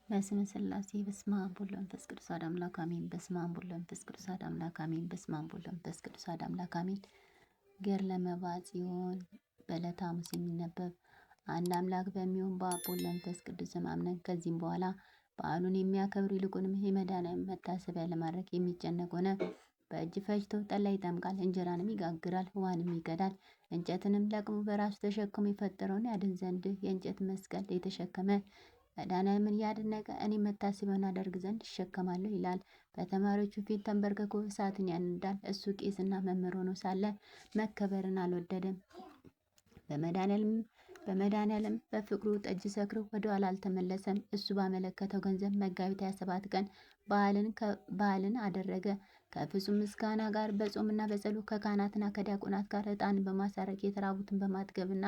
በስመ ሥላሴ በስመ አብ ወወልድ ወመንፈስ ቅዱስ አሐዱ አምላክ አሜን። በስመ አብ ወወልድ ወመንፈስ ቅዱስ አሐዱ አምላክ አሜን። በስመ አብ ወወልድ ወመንፈስ ቅዱስ አሐዱ አምላክ አሜን። ገድለ መባጽዮን በዕለተ ሐሙስ የሚነበብ። አንድ አምላክ በሚሆን በአብ ወወልድ ወመንፈስ ቅዱስ ስም አምነን ከዚህም በኋላ በዓሉን የሚያከብር ይልቁንም የመድኃኒዓለም መታሰቢያ ለማድረግ የሚጨነቅ ሆነ። በእጅ ፈጭቶ ጠላ ይጠምቃል፣ እንጀራንም ይጋግራል፣ ውሃንም ይቀዳል። እንጨትንም ለቅሞ በራሱ ተሸክሞ የፈጠረውን ያድን ዘንድ የእንጨት መስቀል የተሸከመ መድኃኒዓለምን እያደነቀ እኔ መታሰቢያውን አደርግ ዘንድ እሸከማለሁ ይላል። በተማሪዎቹ ፊት ተንበርክኮ እሳትን ያነዳል። እሱ ቄስና መምህር ሆኖ ሳለ መከበርን አልወደደም። በመድኃኒዓለም በፍቅሩ ጠጅ ሰክሮ ወደ ኋላ አልተመለሰም። እሱ ባመለከተው ገንዘብ መጋቢት 27 ቀን በዓልን አደረገ። ከፍጹም ምስጋና ጋር በጾምና በጸሎት ከካህናትና ከዲያቆናት ጋር ዕጣንን በማሳረግ የተራቡትን በማጥገብና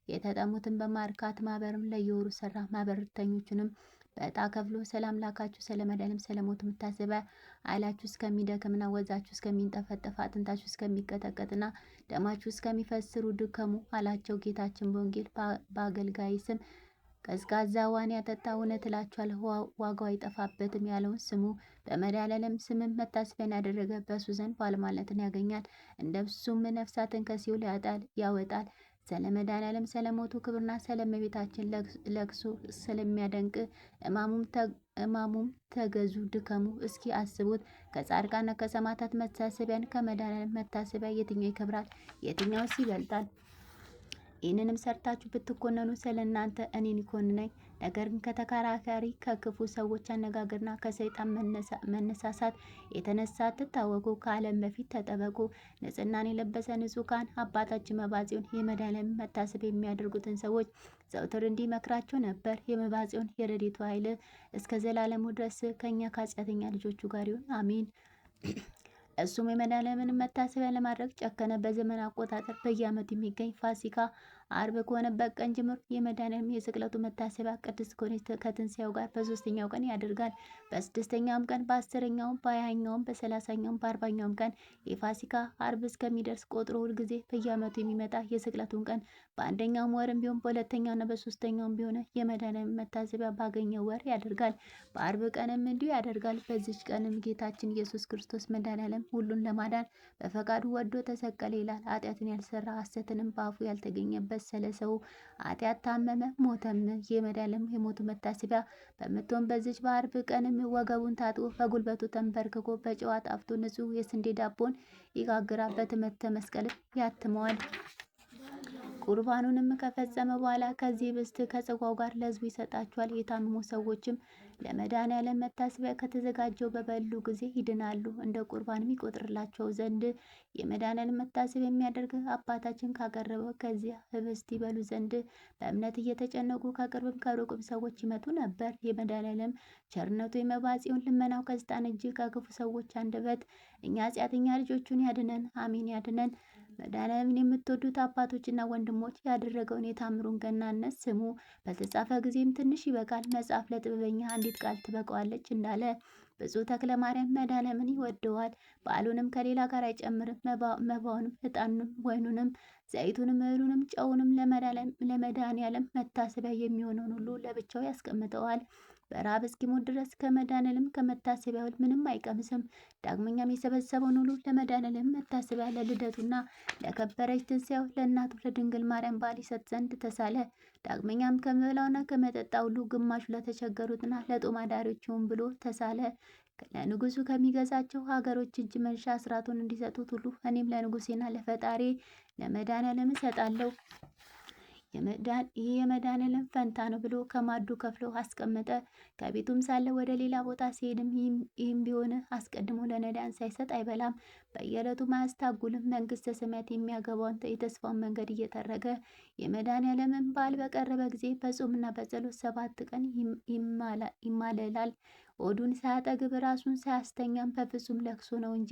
የተጠሙትን በማርካት ማህበርም ለየወሩ ሰራ። ማህበርተኞቹንም በዕጣ ከፍሎ ስለ አምላካችሁ ስለ መድኃኒዓለም ስለ ሞቱ መታሰቢያ ኃይላችሁ እስከሚደክምና ወዛችሁ እስከሚንጠፈጠፍ አጥንታችሁ እስከሚቀጠቀጥና ደማችሁ እስከሚፈስሩ ድከሙ አላቸው። ጌታችን በወንጌል በአገልጋይ ስም ቀዝቃዛ ውሃን ያጠጣ እውነት እላችኋለሁ ዋጋው አይጠፋበትም ያለውን ስሙ። በመድኃኒዓለም ስምም መታሰቢያን ያደረገ በእሱ ዘንድ ባለሟልነትን ያገኛል። እንደ እሱም ነፍሳትን ከሲኦል ያወጣል። ስለ መድኃኒዓለም ስለ ሞቱ ክብርና ስለ እመቤታችን ለቅሶ ስለሚያደንቅ ሕማሙም ተገዙ ድከሙ እስኪ አስቡት። ከጻድቃንና ከሰማዕታት መታሰቢያን ከመድኃኒዓለም መታሰቢያ የትኛው ይከብራል? የትኛውስ ይበልጣል? ይህንንም ሰርታችሁ ብትኮነኑ ስለ እናንተ እኔን ይኮንነኝ። ነገር ግን ከተከራካሪ ከክፉ ሰዎች አነጋገርና ከሰይጣን መነሳሳት የተነሳ ትታወቁ። ከዓለም በፊት ተጠበቁ። ንጽሕናን የለበሰ ንጹሕ ካህን አባታችን መባጽዮን የመድኃኒዓለም መታሰቢያ የሚያደርጉትን ሰዎች ዘውትር እንዲመክራቸው ነበር። የመባጽዮን የረድኤቱ ኃይል እስከ ዘላለሙ ድረስ ከእኛ ከኃጢአተኛ ልጆቹ ጋር ይሁን አሜን። እሱም የመድኃኒዓለምን መታሰቢያ ለማድረግ ጨከነ። በዘመን አቆጣጠር በየዓመቱ የሚገኝ ፋሲካ አርብ ከሆነበት ቀን ጀምሮ የመድኃኒዓለም የስቅለቱ መታሰቢያ ቅድስት ከሆነች ከትንሣኤው ጋር በ3ኛው ቀን ያደርጋል። በ6ኛውም ቀን በ10ኛውም በ20ኛውም በ30ኛውም በ40ኛውም ቀን የፋሲካ አርብ እስከሚደርስ ቆጥሮ ሁልጊዜ በየዓመቱ የሚመጣ የስቅለቱን ቀን በአንደኛውም ወርም ቢሆን በሁለተኛውና በ3ኛውም ቢሆን የመድኃኒዓለም መታሰቢያ ባገኘው ወር ያደርጋል። በአርብ ቀንም እንዲሁ ያደርጋል። በዚች ቀንም ጌታችን ኢየሱስ ክርስቶስ መድኃኒዓለም ሁሉን ለማዳን በፈቃዱ ወዶ ተሰቀለ ይላል። ኃጢአትን ያልሰራ ሐሰትንም በአፉ ያልተገኘበት ስለ ሰው ኃጢአት ታመመ ሞተም። የመድኃኒዓለም የሞቱ መታሰቢያ በምትሆን በዚች በአርብ ቀንም ወገቡን ታጥቆ በጉልበቱ ተንበርክኮ በጨዋ ጣፍጦ ንጹሕ የስንዴ ዳቦን ይጋግራል። በትምህርተ መስቀልም ያትመዋል። ቁርባኑንም ከፈጸመ በኋላ ከዚህ ህብስት ከጽዋው ጋር ለሕዝቡ ይሰጣቸዋል። የታመሙ ሰዎችም ለመድኃኒዓለም መታሰቢያ ከተዘጋጀው በበሉ ጊዜ ይድናሉ። እንደ ቁርባንም ይቆጥርላቸው ዘንድ የመድኃኒዓለም መታሰቢያ የሚያደርግ አባታችን ካቀረበው ከዚያ ህብስት ይበሉ ዘንድ በእምነት እየተጨነቁ ከቅርብም ከሩቅም ሰዎች ይመጡ ነበር። የመድኃኒዓለም ቸርነቱ የመባጽዮን ልመናው ከሰይጣን እጅ ከክፉ ሰዎች አንደበት እኛ ኃጢአተኛ ልጆቹን ያድነን አሜን። ያድነን። መድኃኒዓለምን የምትወዱት አባቶችና ወንድሞች ያደረገውን የታምሩን ገናነት ስሙ። በተጻፈ ጊዜም ትንሽ ይበቃል፣ መጽሐፍ ለጥበበኛ አንዲት ቃል ትበቃዋለች እንዳለ ብፁዕ ተክለ ማርያም መድኃኒዓለምን ይወደዋል። በዓሉንም ከሌላ ጋር አይጨምርም። መባውንም ዕጣኑንም ወይኑንም ዘይቱንም እህሉንም ጨውንም ለመድኃኒዓለም መታሰቢያ የሚሆነውን ሁሉ ለብቻው ያስቀምጠዋል። በረሃብ እስኪሞት ድረስ ከመድኃኒዓለም ከመታሰቢያ ምንም አይቀምስም። ዳግመኛም የሰበሰበውን ሁሉ ለመድኃኒዓለም መታሰቢያ ለልደቱና ለከበረች ትንሣኤው ለእናቱ ለድንግል ማርያም በዓል ይሰጥ ዘንድ ተሳለ። ዳግመኛም ከመብላውና ከመጠጣ ሁሉ ግማሹ ለተቸገሩትና ለጦም አዳሪዎች ይሁን ብሎ ተሳለ። ለንጉሱ ከሚገዛቸው ሀገሮች እጅ መንሻ አስራቱን እንዲሰጡት ሁሉ እኔም ለንጉሴና ለፈጣሪ ለመድኃኒዓለም እሰጣለሁ። ይህ የመድኃኒዓለም ፈንታ ነው ብሎ ከማዱ ከፍሎ አስቀመጠ። ከቤቱም ሳለ ወደ ሌላ ቦታ ሲሄድም ይህም ቢሆን አስቀድሞ ለነዳያን ሳይሰጥ አይበላም፣ በየዕለቱም አያስታጉልም። መንግሥተ ሰማያት የሚያገባውን የተስፋውን መንገድ እየጠረገ የመድኃኒዓለምን በዓል በቀረበ ጊዜ በጾምና በጸሎት 7 ቀን ይማለላል። ሆዱን ሳያጠግብ ራሱን ሳያስተኛም በፍጹም ለቅሶ ነው እንጂ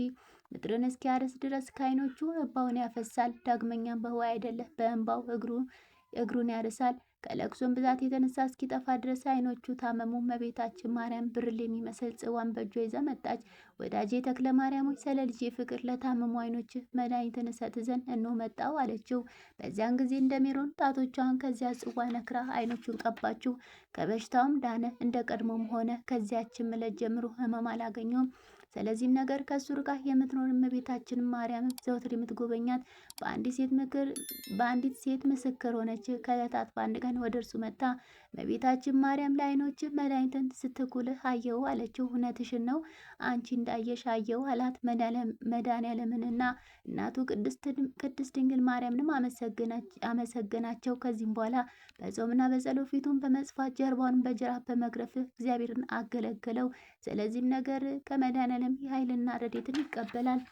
ምድርን እስኪያርስ ድረስ ከዓይኖቹ እንባውን ያፈሳል። ዳግመኛም በውሃ አይደለ በእንባው እግሩን ያርሳል። ከለቅሶም ብዛት የተነሳ እስኪጠፋ ድረስ ዓይኖቹ ታመሙ። እመቤታችን ማርያም ብርሌ የሚመስል ጽዋን በእጇ ይዛ መጣች። ወዳጄ ተክለ ማርያም ሆይ ስለ ልጄ ፍቅር ለታመሙ ዓይኖችህ መድኃኒትን እሰጥ ዘንድ እነሆ መጣሁ አለችው። በዚያን ጊዜ እንደ ሜሮን ጣቶቿን ከዚያ ጽዋ ነክራ ዓይኖቹን ቀባችው። ከበሽታውም ዳነ፣ እንደ ቀድሞም ሆነ። ከዚያችም ዕለት ጀምሮ ሕመም አላገኘውም። ስለዚህም ነገር ከእሱ ርቃ የምትኖር እመቤታችን ማርያም ዘውትር የምትጎበኛት በአንዲት ሴት ምስክር ሆነች። ከዕለታት በአንድ ቀን ወደ እርሱ መጣ። እመቤታችን ማርያም ለዓይኖች መድኃኒትን ስትኩልህ አየሁ አለችው። እውነትሽን ነው፣ አንቺ እንዳየሽ አየሁ አላት። መድኃኔዓለምንና እናቱ ቅድስት ድንግል ማርያምንም አመሰገናቸው። ከዚህም በኋላ በጾምና በጸሎት ፊቱን በመጽፋት ጀርባውን በጅራፍ በመግረፍ እግዚአብሔርን አገለገለው። ስለዚህም ነገር ከመድኃኔዓለም የኃይልና ረድኤትን ይቀበላል።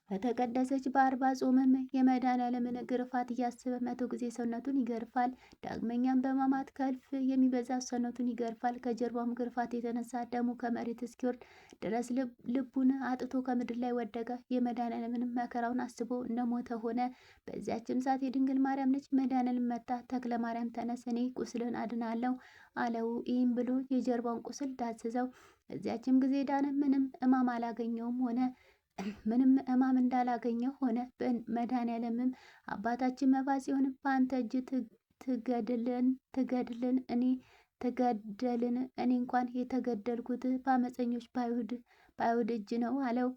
በተቀደሰች በአርባ ጾምም የመድኃኔዓለምን ግርፋት እያሰበ 100 ጊዜ ሰውነቱን ይገርፋል። ዳግመኛም በሕማማት ከእልፍ የሚበዛ ሰውነቱን ይገርፋል። ከጀርባውም ግርፋት የተነሳ ደሙ ከመሬት እስኪወርድ ድረስ ልቡን አጥቶ ከምድር ላይ ወደቀ። የመድኃኔዓለምንም መከራውን አስቦ እንደሞተ ሆነ። በዚያችም ሰዓት የድንግል ማርያም ልጅ መድኃኔዓለም መጣ። ተክለ ማርያም ተነስ፣ እኔ ቁስልን አድናለሁ አለው። ይህም ብሎ የጀርባውን ቁስል ዳሰሰው። በዚያችም ጊዜ ዳነ። ምንም ሕማም እንዳላገኘው ሆነ። መድኃኔዓለምም አባታችን መባጽዮን በአንተ እጅ ትገድልን እኔ እንኳን የተገደልኩት በአመፀኞች በአይሁድ እጅ ነው አለው።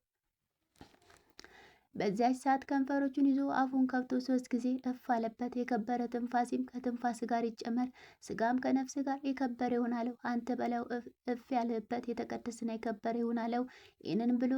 በዚያች ሰዓት ከንፈሮቹን ይዞ አፉን ከፍቶ 3 ጊዜ እፍ አለበት። የከበረ ትንፋሲም ከትንፋስ ጋር ይጨመር፣ ስጋም ከነፍስ ጋር የከበረ ይሁን አለው። አንተ በላዩ እፍ ያለበት የተቀደሰና የከበረ ይሁን አለው። ይህንን ብሎ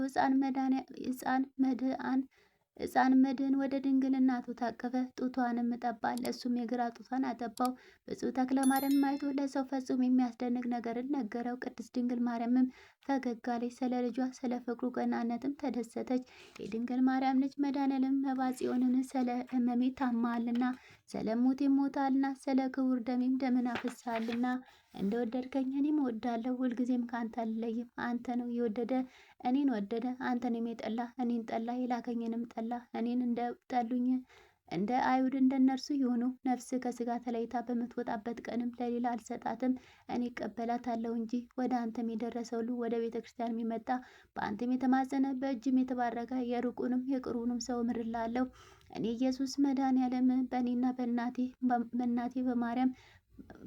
ሕፃን መድህን ወደ ድንግል እናቱ ታቀፈ። ጡቷንም ጠባ፣ ለእሱም የግራ ጡቷን አጠባው። ብፁዕ ተክለ ማርያም አይቶ ለሰው ፈጽሞ የሚያስደንቅ ነገርን ነገረው። ቅድስት ድንግል ማርያምም ፈገግ አለች። ስለ ልጇ ስለ ፍቅሩ ገናነትም ተደሰተች። የድንግል ማርያም ልጅ መድኃኔዓለም መባጽዮንን ስለ ሕመሜ ታማልና፣ ስለ ሞቴ ሞታልና፣ ስለ ክቡር ደሜም ደምን አፍስሃልና እንደወደድከኝ እኔም እወዳለሁ። ሁልጊዜም ከአንተ አልለይም። አንተ ነው የወደደ እኔን ወደደ፣ አንተንም የጠላ እኔን ጠላ፣ የላከኝንም ጠላ። እኔን እንደጠሉኝ እንደ አይሁድ እንደነርሱ ይሁኑ። ነፍስ ከስጋ ተለይታ በምትወጣበት ቀንም ለሌላ አልሰጣትም፣ እኔ እቀበላታለሁ እንጂ። ወደ አንተም የደረሰ ሁሉ ወደ ቤተ ክርስቲያን የመጣ በአንተም የተማጸነ በእጅም የተባረከ የሩቁንም የቅርቡንም ሰው እምርልሃለሁ። እኔ ኢየሱስ መድኃኔዓለም በእኔና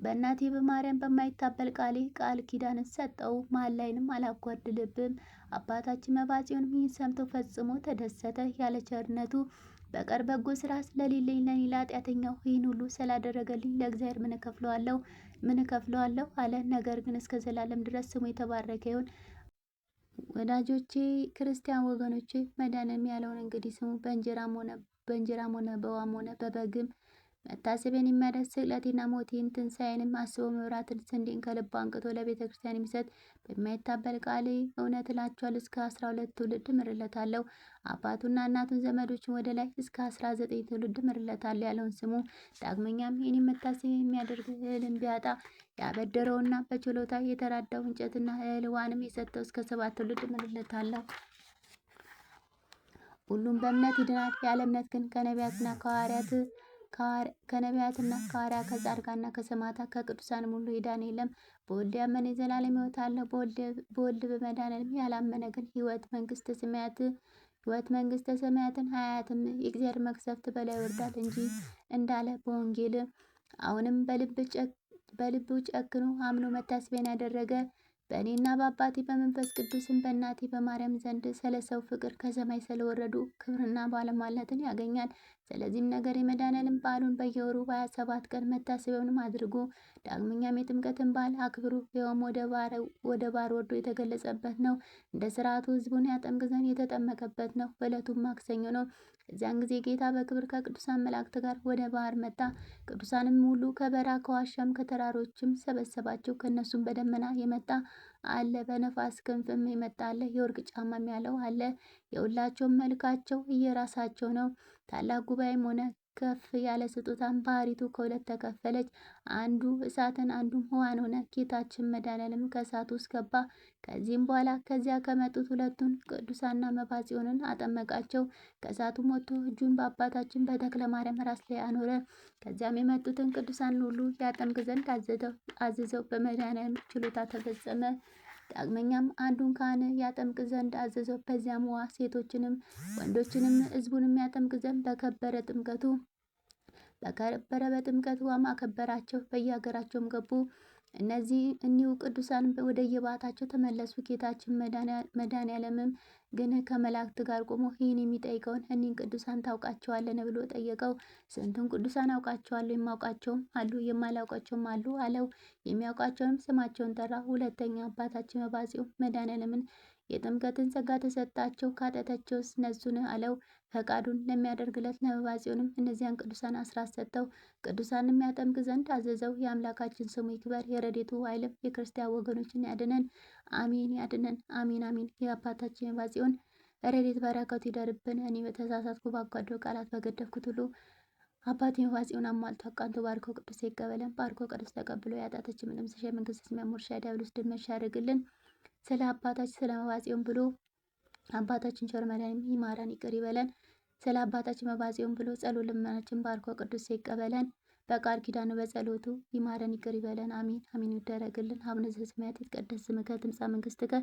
በእናቴ በማርያም በማይታበል ቃል ኪዳን ሰጠው፣ መሐላዬንም አላጓድልብም። አባታችን መባጽዮን ይህን ሰምቶ ፈጽሞ ተደሰተ። ያለ ቸርነቱ በቀር በጎ ስራ ስለሌለኝ ለእኔ ለኃጢአተኛው ይህን ሁሉ ስላደረገልኝ ለእግዚአብሔር ምን እከፍለዋለሁ አለ። ነገር ግን እስከ ዘላለም ድረስ ስሙ የተባረከ ይሁን። ወዳጆቼ ክርስቲያን ወገኖቼ መድኃኔዓለም ያለውን እንግዲህ ስሙ። በእንጀራም ሆነ በውሃም ሆነ በበግም መታሰቢያን የሚያደርግ ስቅለቴና ሞቴን ትንሣኤንም አስቦ መብራትን ስንዴን ከልቡ አንቅቶ ለቤተ ክርስቲያን የሚሰጥ በማይታበል ቃሌ እውነት እላችኋለሁ እስከ 12 ትውልድ እምርለታለሁ። አባቱና እናቱን ዘመዶችን ወደ ላይ እስከ 19 ትውልድ እምርለታለሁ ያለውን ስሙ። ዳግመኛም ይህን መታሰቢያ የሚያደርግ እህልን ቢያጣ ያበደረውና በችሎታ የተራዳው እንጨትና እህል ውሃንም የሰጠው እስከ 7 ትውልድ እምርለታለሁ። ሁሉም በእምነት ይድናል። ያለ እምነት ግን ከነቢያትና ከሐዋርያት ከጻድቃንና ከሰማዕታት ከቅዱሳንም ሁሉ የዳነ የለም። በወልድ ያመነ የዘላለም ሕይወት አለው። በወልድ በመድኃኔዓለም ያላመነ ግን ሕይወት መንግሥተ ሰማያትን አያያትም፣ የእግዚአብሔር መቅሰፍት በላዩ ይወርዳል እንጂ እንዳለ በወንጌል። አሁንም በልቡ ጨክኖ አምኖ መታሰቢያን ያደረገ በእኔና በአባቴ በመንፈስ ቅዱስም በእናቴ በማርያም ዘንድ ስለ ሰው ፍቅር ከሰማይ ስለወረዱ ክብርና ባለሟልነትን ያገኛል። ስለዚህም ነገር የመድኃኔዓለም በዓሉን በየወሩ በ27 ቀን መታሰቢያውንም አድርጉ። ዳግመኛም የጥምቀትን በዓል አክብሩ። ይኸውም ወደ ባህር ወርዶ የተገለጸበት ነው። እንደ ሥርዓቱ ሕዝቡን ያጠምቅ ዘንድ የተጠመቀበት ነው። በዕለቱም ማክሰኞ ነው። እዚያን ጊዜ ጌታ በክብር ከቅዱሳን መላእክት ጋር ወደ ባህር መጣ። ቅዱሳንም ሁሉ ከበረሃ ከዋሻም ከተራሮችም ሰበሰባቸው። ከእነሱም በደመና የመጣ አለ፣ በነፋስ ክንፍም የመጣ አለ፣ የወርቅ ጫማም ያለው አለ። የሁላቸውም መልካቸው እየራሳቸው ነው። ታላቅ ጉባኤም ሆነ። ከፍ ያለ ስጦታን ባህሪቱ ከሁለት ተከፈለች። አንዱ እሳትን አንዱም ውሃን ሆነ። ጌታችን መድኃኔዓለም ከእሳቱ ውስጥ ገባ። ከዚህም በኋላ ከዚያ ከመጡት ሁለቱን ቅዱሳንና መባጽዮንን አጠመቃቸው። ከእሳቱም ወጥቶ እጁን በአባታችን በተክለ ማርያም ራስ ላይ አኖረ። ከዚያም የመጡትን ቅዱሳን ሁሉ ያጠምቅ ዘንድ አዘዘው። በመድኃኔዓለም ችሎታ ተፈጸመ። ዳግመኛም አንዱን ካህን ያጠምቅ ዘንድ አዘዘው። በዚያም ውሃ ሴቶችንም ወንዶችንም ሕዝቡንም ያጠምቅ ዘንድ በከበረ በጥምቀት ውሃም አከበራቸው። በየሀገራቸውም ገቡ። እኒሁ ቅዱሳን ወደ የባታቸው ተመለሱ። ጌታችን መድኃኔዓለምም ግን ከመላእክት ጋር ቆሞ ይህን የሚጠይቀውን እኒህን ቅዱሳን ታውቃቸዋለን ብሎ ጠየቀው። ስንቱን ቅዱሳን አውቃቸዋለሁ፣ የማውቃቸውም አሉ የማላውቃቸውም አሉ አለው። የሚያውቃቸውንም ስማቸውን ጠራ። ሁለተኛ አባታችን መባጽዮን መድኃኔዓለምን የጥምቀትን ጸጋ ተሰጣቸው፣ ከኃጢአታቸውስ ነጹን አለው። ፈቃዱን ለሚያደርግለት ለመባጽዮንም እነዚያን ቅዱሳን አስራት ሰጠው። ቅዱሳንም ያጠምቅ ዘንድ አዘዘው። የአምላካችን ስሙ ይክበር፣ የረድኤቱ ኃይልም የክርስቲያን ወገኖችን ያድነን፣ አሜን። ያድነን፣ አሜን አሜን። የአባታችን መባጽዮን ረድኤት በረከቱ ይደርብን። እኔ በተሳሳትኩ ባጓደው ቃላት በገደፍኩት ሁሉ አባቴ መባጽዮን አሟልቶ አቃንቶ ባርኮ ቅዱስ ይቀበለን። ባርኮ ቅዱስ ተቀብሎ ያጣታችን ምንም ስሻ መንግስት ስሚያሞርሻ ዲያብሎስ ድል መንሻ ያደርግልን። ስለ አባታችን ስለ መባጽዮን ብሎ አባታችን ቸር መድኃኔዓለም ይማረን ይቅር ይበለን። ስለ አባታችን መባጽዮን ብሎ ጸሎት ልመናችን ባርኮ ቅዱስ ይቀበለን። በቃል ኪዳኑ በጸሎቱ ይማረን ይቅር ይበለን። አሜን አሜን ይደረግልን። አቡነ ዘበሰማያት ይትቀደስ ስምከ ትምጻእ መንግሥትከ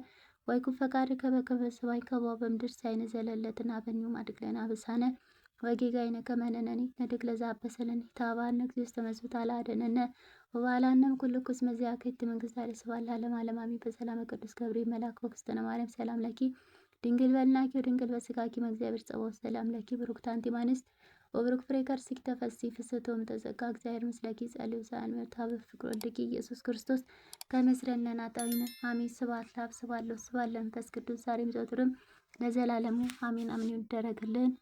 ወይኩን ፈቃድከ በከመ በሰማይ ከማሁ በምድር ሲሳየነ ዘለለዕለትነ ሀበነ አድኅ ለነ አበሳነ ወጌጋየነ ከመ ንሕነኒ ንኅድግ ለዘአበሰ ለነ ኢታብአነ እግዚኦ ውስተ መንሱት አልአሐደነነ ወባልሐነም ኩሉ እስመ ዚአከ መንግሥት ኃይለ ስብሐት ለዓለመ ዓለም አሜን። በሰላመ ቅዱስ ገብርኤል መልአክ ወክስትነ ማርያም ሰላም ለኪ ድንግል በልናኪ ወድንግል በሥጋኪ እግዚአብሔር ጸባኦት ሰላም ለኪ ብሩክት አንቲ እምአንስት ወብሩክ ፍሬ ከርሥኪ ተፈሥሒ ፍስሕቶ እምተጸጋ እግዚአብሔር ምስለኪ ጸልዩ ሳንመታ በፍቅር ወልድኪ ኢየሱስ ክርስቶስ ከመስረነ ናጣዊነ አሜን። ስብሐት ለአብ ስብሐት ለወልድ ስብሐት ለመንፈስ ቅዱስ ዛሬም ዘወትርም ለዘላለሙ አሜን አሜን ይደረግልን።